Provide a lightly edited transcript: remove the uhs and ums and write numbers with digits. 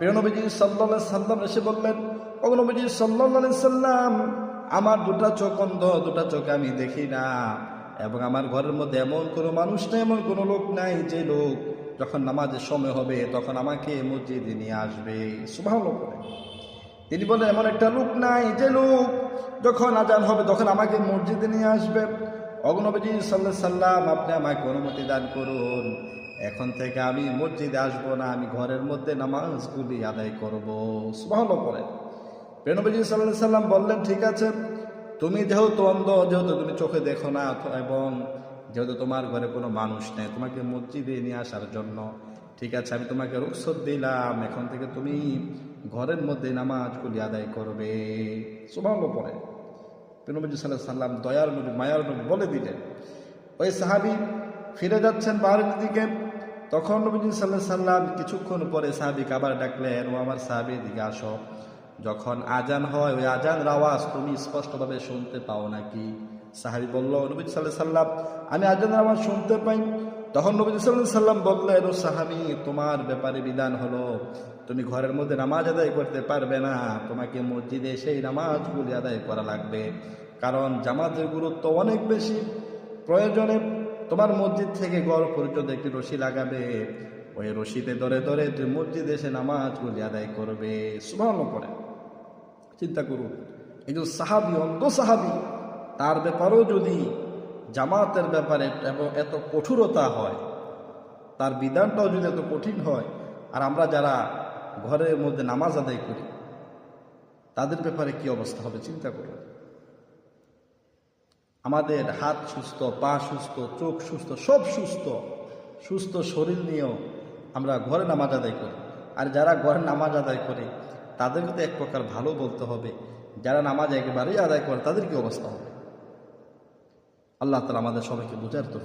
প্রিয় নবীজি সাল্লাল্লাহু আলাইহি সাল্লাম এসে বললেন, ও নবীজি সাল্লাল্লাহু আলাইহি সাল্লাম, আমার দুটা চোখ অন্ধ, দুটা চোখ আমি দেখি না, এবং আমার ঘরের মধ্যে এমন কোনো মানুষ নেই, এমন কোনো লোক নাই যে লোক যখন নামাজের সময় হবে তখন আমাকে মসজিদে নিয়ে আসবে। সুবহানাল্লাহ। তিনি বলেন, এমন একটা লোক নাই যে লোক যখন আজান হবে তখন আমাকে মসজিদে নিয়ে আসবে। নবীজি সাল্লাল্লাহু আলাইহি সাল্লাম, আপনি আমাকে অনুমতি দান করুন, এখন থেকে আমি মসজিদে আসবো না, আমি ঘরের মধ্যে নামাজগুলি আদায় করব। সুবহানাল্লাহ পড়ে নবীজি সাল্লাল্লাহু আলাইহি সাল্লাম বললেন, ঠিক আছে, তুমি যেহেতু অন্ধ, যেহেতু তুমি চোখে দেখো না, এবং যেহেতু তোমার ঘরে কোনো মানুষ নেই তোমাকে মসজিদে নিয়ে আসার জন্য, ঠিক আছে, আমি তোমাকে রুখসত দিলাম, এখন থেকে তুমি ঘরের মধ্যে নামাজগুলি আদায় করবে। সুবহানাল্লাহ পড়ে নবীজি সাল্লাল্লাহু আলাইহি সাল্লাম দয়ার নবী, মায়ার নবী বলে দিলেন। ওই সাহাবী ফিরে যাচ্ছেন বাড়ির দিকে, তখন নবীজি সাল্লাল্লাহু আলাইহি সাল্লাম কিছুক্ষণ পরে সাহাবীকে আবার ডাকলেন, ও আমার সাহাবী, দিকে আসো, যখন আজান হয় ওই আজানের আওয়াজ তুমি স্পষ্টভাবে শুনতে পাও নাকি? সাহাবী বলল, নবী সাল্লাল্লাহু আলাইহি সাল্লাম, আমি আজানের আওয়াজ শুনতে পাই। তখন নবী সাল্লাল্লাহু আলাইহি সাল্লাম বললেন, ও সাহাবী, তোমার ব্যাপারে বিধান হলো তুমি ঘরের মধ্যে নামাজ আদায় করতে পারবে না, তোমাকে মসজিদে সেই নামাজগুলি আদায় করা লাগবে, কারণ জামাতের গুরুত্ব অনেক বেশি। প্রয়োজনে তোমার মসজিদ থেকে ঘর পর্যন্ত একটি রশি লাগাবে, ওই রশিতে ধরে ধরে তুমি মসজিদে এসে নামাজগুলি আদায় করবে। সুবহানাল্লাহ পড়ে চিন্তা করুন, এই যে সাহাবী, অন্ধ সাহাবী, তার ব্যাপারেও যদি জামাতের ব্যাপারে এত কঠোরতা হয়, তার বিধানটাও যদি এত কঠিন হয়, আর আমরা যারা ঘরের মধ্যে নামাজ আদায় করি তাদের ব্যাপারে কি অবস্থা হবে চিন্তা করুন। আমাদের হাত সুস্থ, পা সুস্থ, চোখ সুস্থ, সব সুস্থ, সুস্থ শরীর নিয়েও আমরা ঘরে নামাজ আদায় করি। আর যারা ঘরে নামাজ আদায় করে তাদেরকে তো এক প্রকার ভালো বলতে হবে, যারা নামাজ একেবারেই আদায় করে তাদের কি অবস্থা হবে? আল্লাহ তাআলা আমাদের সবাইকে বুঝার তৌফিক